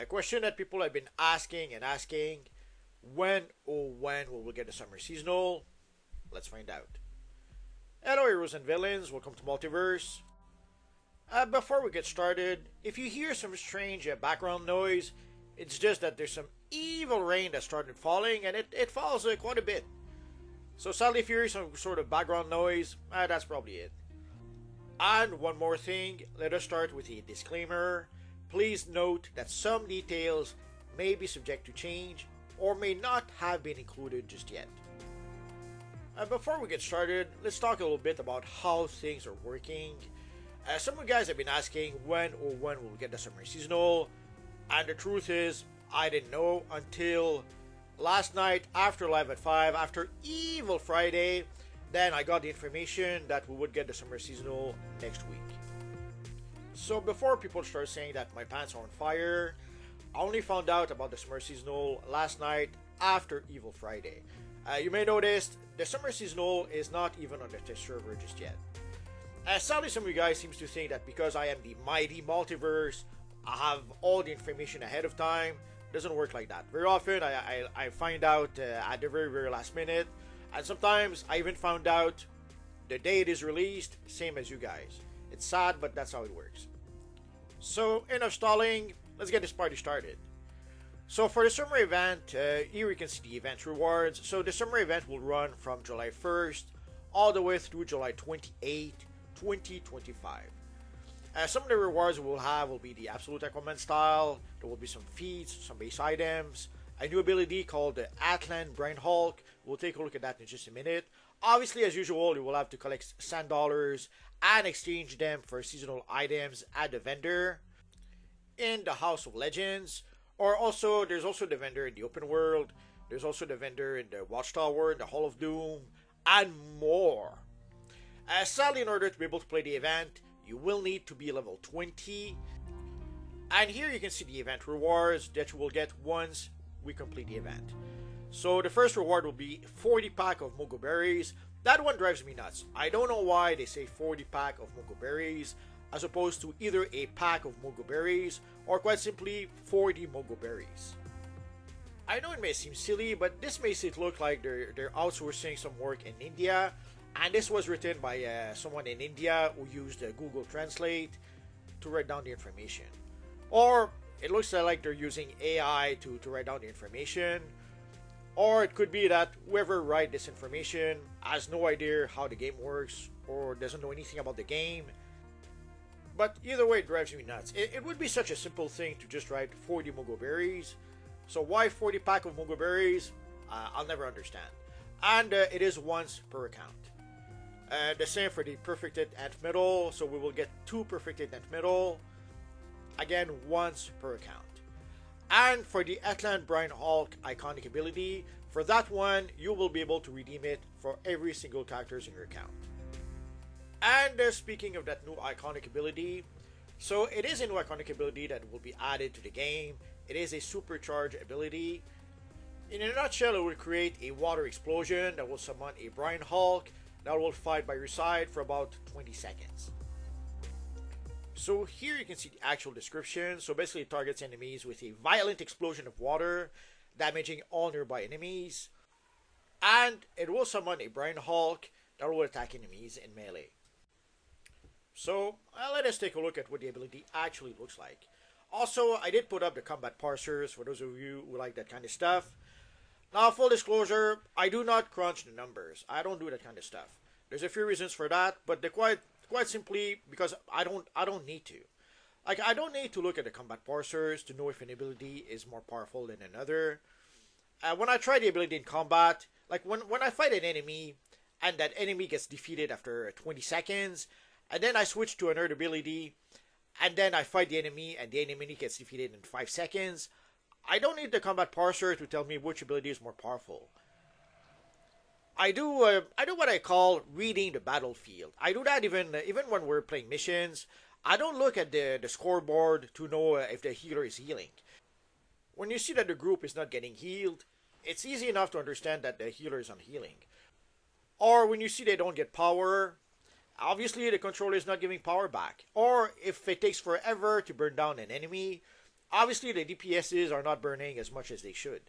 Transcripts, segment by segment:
A question that people have been asking and asking: when, oh when will we get the summer seasonal? Let's find out. Hello heroes and villains, welcome to Multiverse. Before we get started, if you hear some strange background noise, it's just that there's some evil rain that started falling and it falls quite a bit. So sadly if you hear some sort of background noise, that's probably it. And one more thing, let us start with a disclaimer. Please note that some details may be subject to change or may not have been included just yet. Before we get started, let's talk a little bit about how things are working. Some of you guys have been asking when we'll get the summer seasonal, and the truth is, I didn't know until last night after Live at 5, after Evil Friday, then I got the information that we would get the summer seasonal next week. So before people start saying that my pants are on fire, I only found out about the summer seasonal last night after Evil Friday. You may notice the summer seasonal is not even on the test server just yet. Sadly, some of you guys seems to think that because I am the mighty multiverse, I have all the information ahead of time. It doesn't work like that. Very often, I find out at the very last minute, and sometimes I even found out the day it is released, same as you guys. It's sad, but that's how it works. So, enough stalling, let's get this party started. So for the summer event, here you can see the event rewards. So the summer event will run from July 1st all the way through July 28th, 2025. Some of the rewards we will have will be the Absolute Aquaman style, there will be some feats, some base items, a new ability called the Atlan Brine Hulk. We'll take a look at that in just a minute. Obviously, as usual, you will have to collect sand dollars and exchange them for seasonal items at the vendor in the House of Legends. Or also, there's also the vendor in the open world. There's also the vendor in the Watchtower, in the Hall of Doom, and more. Sadly, in order to be able to play the event, you will need to be level 20. And here you can see the event rewards that you will get once we complete the event. So the first reward will be 40 pack of Mogo Berries. That one drives me nuts. I don't know why they say 40 pack of Mogo Berries as opposed to either a pack of Mogo Berries or quite simply 40 Mogo Berries. I know it may seem silly, but this makes it look like they're outsourcing some work in India, and this was written by someone in India who used Google Translate to write down the information. Or it looks like they're using AI to write down the information. Or it could be that whoever write this information has no idea how the game works or doesn't know anything about the game. But either way, it drives me nuts. It would be such a simple thing to just write 40 Mogo Berries. So why 40 pack of Mogo Berries? I'll never understand. And it is once per account. The same for the Perfected Ant Medal. So we will get 2 Perfected Ant Medal. Again, once per account. And for the Atlan Brine Hulk iconic ability, for that one, you will be able to redeem it for every single characters in your account. And speaking of that new iconic ability, so it is a new iconic ability that will be added to the game. It is a supercharged ability. In a nutshell, it will create a water explosion that will summon a Brine Hulk that will fight by your side for about 20 seconds. So here you can see the actual description. So basically it targets enemies with a violent explosion of water, damaging all nearby enemies. And it will summon a Brine Hulk that will attack enemies in melee. So let us take a look at what the ability actually looks like. Also, I did put up the combat parsers for those of you who like that kind of stuff. Now, full disclosure, I do not crunch the numbers. I don't do that kind of stuff. There's a few reasons for that, but they're quite simply because I don't need to. Like, I don't need to look at the combat parsers to know if an ability is more powerful than another. When I try the ability in combat, like when I fight an enemy and that enemy gets defeated after 20 seconds, and then I switch to another ability, and then I fight the enemy, and the enemy gets defeated in 5 seconds. I don't need the combat parser to tell me which ability is more powerful. I do what I call reading the battlefield. I do that even when we're playing missions. I don't look at the scoreboard to know if the healer is healing. When you see that the group is not getting healed, it's easy enough to understand that the healer is not healing. Or when you see they don't get power, obviously the controller is not giving power back. Or if it takes forever to burn down an enemy, Obviously, the DPSs are not burning as much as they should.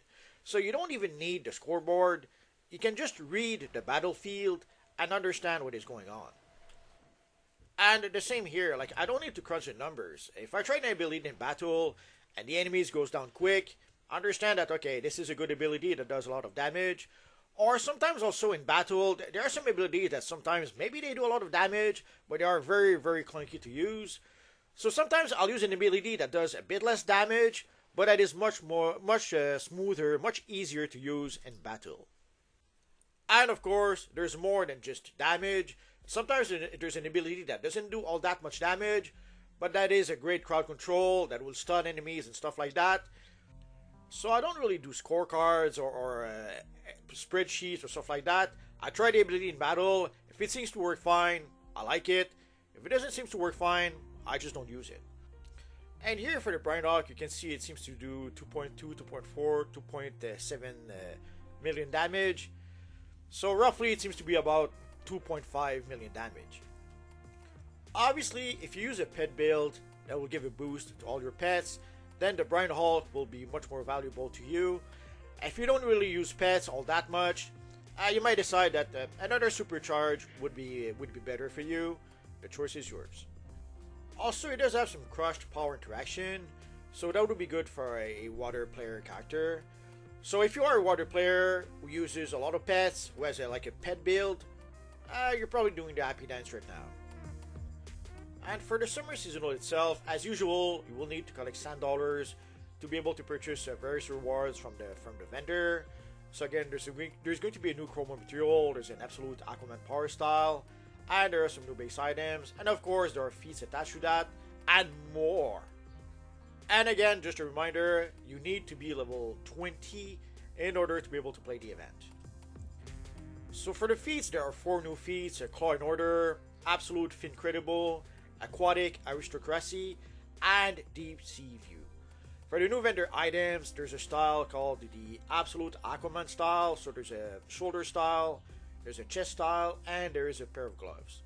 So you don't even need the scoreboard. You can just read the battlefield and understand what is going on. And the same here, like I don't need to crunch the numbers. If I try an ability in battle and the enemies goes down quick, understand that okay, this is a good ability that does a lot of damage. Or sometimes also in battle, there are some abilities that sometimes maybe they do a lot of damage, but they are very, very clunky to use. So sometimes I'll use an ability that does a bit less damage, but that is much smoother, much easier to use in battle. And of course, there's more than just damage. Sometimes there's an ability that doesn't do all that much damage, but that is a great crowd control that will stun enemies and stuff like that. So I don't really do scorecards or spreadsheets or stuff like that. I try the ability in battle. If it seems to work fine, I like it. If it doesn't seem to work fine, I just don't use it. And here for the Brian Hawk, you can see it seems to do 2.2, 2.4, 2.7 million damage. So roughly it seems to be about 2.5 million damage. Obviously, if you use a pet build that will give a boost to all your pets, then the Brian Hulk will be much more valuable to you. If you don't really use pets all that much, you might decide that another supercharge would be better for you. The choice is yours. Also, it does have some crushed power interaction, so that would be good for a water player character. So if you are a water player who uses a lot of pets, who has like a pet build, you're probably doing the happy dance right now. And for the summer seasonal itself, as usual, you will need to collect sand dollars to be able to purchase various rewards from the vendor. So again, there's going to be a new chroma material, there's an absolute Aquaman power style, and there are some new base items, and of course there are feats attached to that, and more. And again, just a reminder, you need to be level 20 in order to be able to play the event. So for the feats, there are 4 new feats: Claw in Order, Absolute Fincredible, Aquatic Aristocracy, and Deep Sea View. For the new vendor items, there's a style called the Absolute Aquaman style. So there's a shoulder style, there's a chest style, and there is a pair of gloves.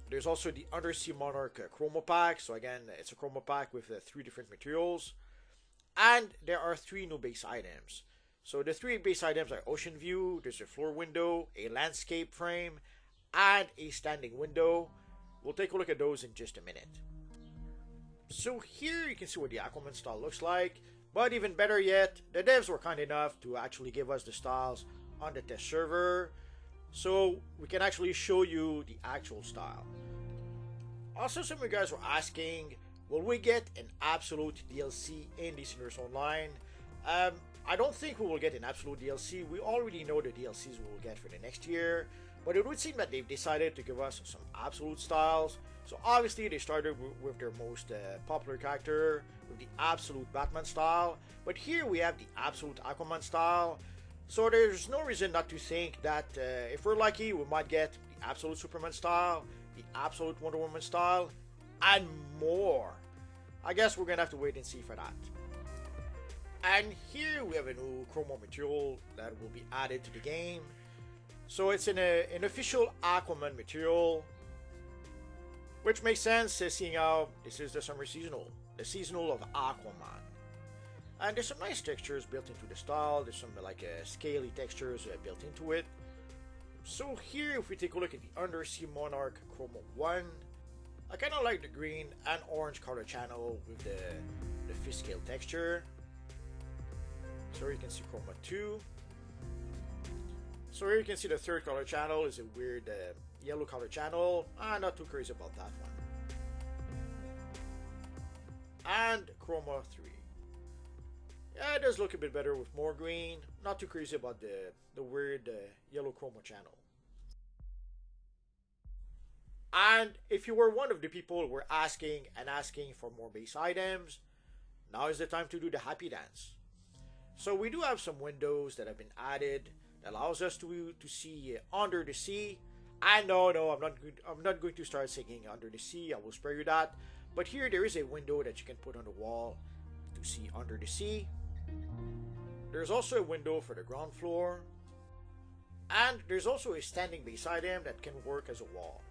There's also the Undersea Monarch Chroma Pack. So again, it's a Chroma Pack with 3 different materials. And there are 3 new base items. So the 3 base items are Ocean View, there's a floor window, a landscape frame, and a standing window. We'll take a look at those in just a minute. So here you can see what the Aquaman style looks like, but even better yet, the devs were kind enough to actually give us the styles on the test server, so we can actually show you the actual style. Also, some of you guys were asking, will we get an absolute DLC in DC Universe Online? I don't think we will get an absolute DLC. We already know the DLCs we will get for the next year, but it would seem that they've decided to give us some absolute styles. So obviously they started with their most popular character, with the absolute Batman style, but here we have the absolute Aquaman style. So there's no reason not to think that if we're lucky, we might get the absolute Superman style, the absolute Wonder Woman style, and more. I guess we're gonna have to wait and see for that. And here we have a new chroma material that will be added to the game. So it's an official Aquaman material, which makes sense seeing how this is the summer seasonal, the seasonal of Aquaman. And there's some nice textures built into the style. There's some like scaly textures built into it. So here, if we take a look at the Undersea Monarch Chroma 1, I kind of like the green and orange color channel with the fish scale texture. So here you can see Chroma 2. So here you can see the third color channel is a weird yellow color channel. I'm not too crazy about that one. And Chroma 3. Yeah, it does look a bit better with more green. Not too crazy about the weird yellow chroma channel. And if you were one of the people who were asking for more base items, now is the time to do the happy dance. So we do have some windows that have been added that allows us to see under the sea. And no, I'm not going to start singing Under the Sea. I will spare you that. But here there is a window that you can put on the wall to see under the sea. There's also a window for the ground floor. And there's also a standing base item that can work as a wall.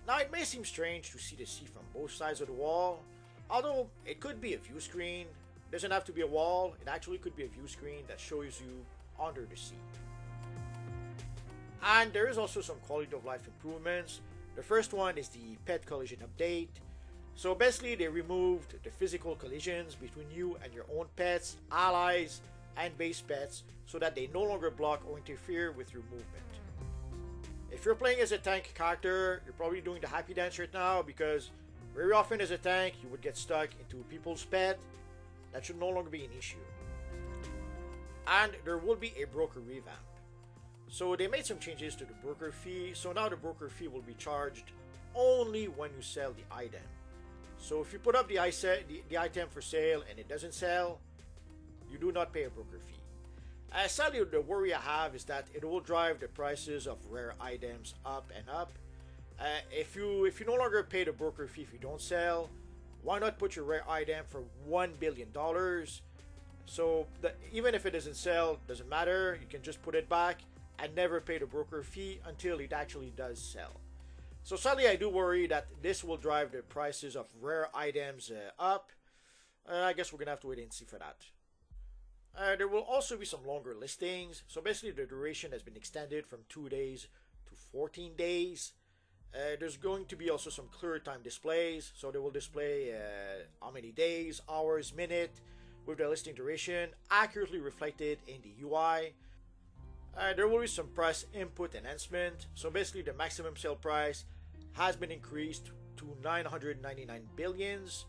Now it may seem strange to see the sea from both sides of the wall, Although it could be a view screen, it doesn't have to be a wall, it actually could be a view screen that shows you under the seat. And there is also some quality of life improvements. The first one is the pet collision update. So basically they removed the physical collisions between you and your own pets, allies, and base pets so that they no longer block or interfere with your movement. If you're playing as a tank character, you're probably doing the happy dance right now because very often as a tank you would get stuck into people's pet. That should no longer be an issue. And there will be a broker revamp. So they made some changes to the broker fee, so now the broker fee will be charged only when you sell the item. So if you put up the item for sale and it doesn't sell, you do not pay a broker fee. Sadly, the worry I have is that it will drive the prices of rare items up and up. If you no longer pay the broker fee if you don't sell, why not put your rare item for $1 billion? So even if it doesn't sell, doesn't matter, you can just put it back and never pay the broker fee until it actually does sell. So sadly, I do worry that this will drive the prices of rare items up. I guess we're going to have to wait and see for that. There will also be some longer listings. So basically, the duration has been extended from 2 days to 14 days. There's going to be also some clear time displays. So they will display how many days, hours, minute with the listing duration accurately reflected in the UI. There will be some price input enhancement. So basically the maximum sale price has been increased to 999 billions,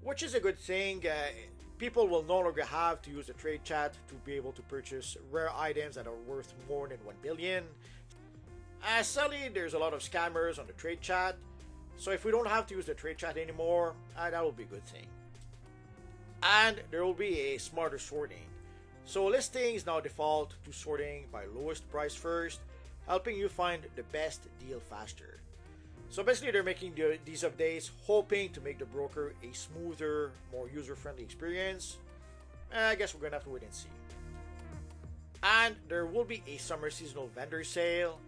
which is a good thing. People will no longer have to use the trade chat to be able to purchase rare items that are worth more than 1 billion. Sadly, there's a lot of scammers on the trade chat. So if we don't have to use the trade chat anymore, that will be a good thing. And there will be a smarter sorting. So listings now default to sorting by lowest price first, helping you find the best deal faster. So basically they're making these updates hoping to make the broker a smoother, more user-friendly experience. I guess we're gonna have to wait and see. And there will be a summer seasonal vendor sale.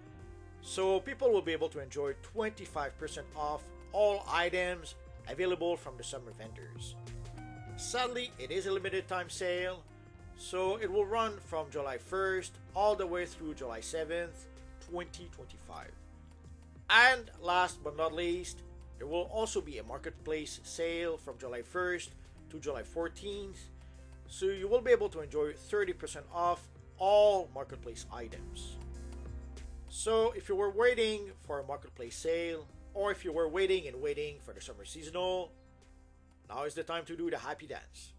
So people will be able to enjoy 25% off all items available from the summer vendors. Sadly, it is a limited time sale. So it will run from July 1st all the way through July 7th, 2025. And last but not least, there will also be a marketplace sale from July 1st to July 14th. So you will be able to enjoy 30% off all marketplace items. So if you were waiting for a marketplace sale, or if you were waiting for the summer seasonal, now is the time to do the happy dance.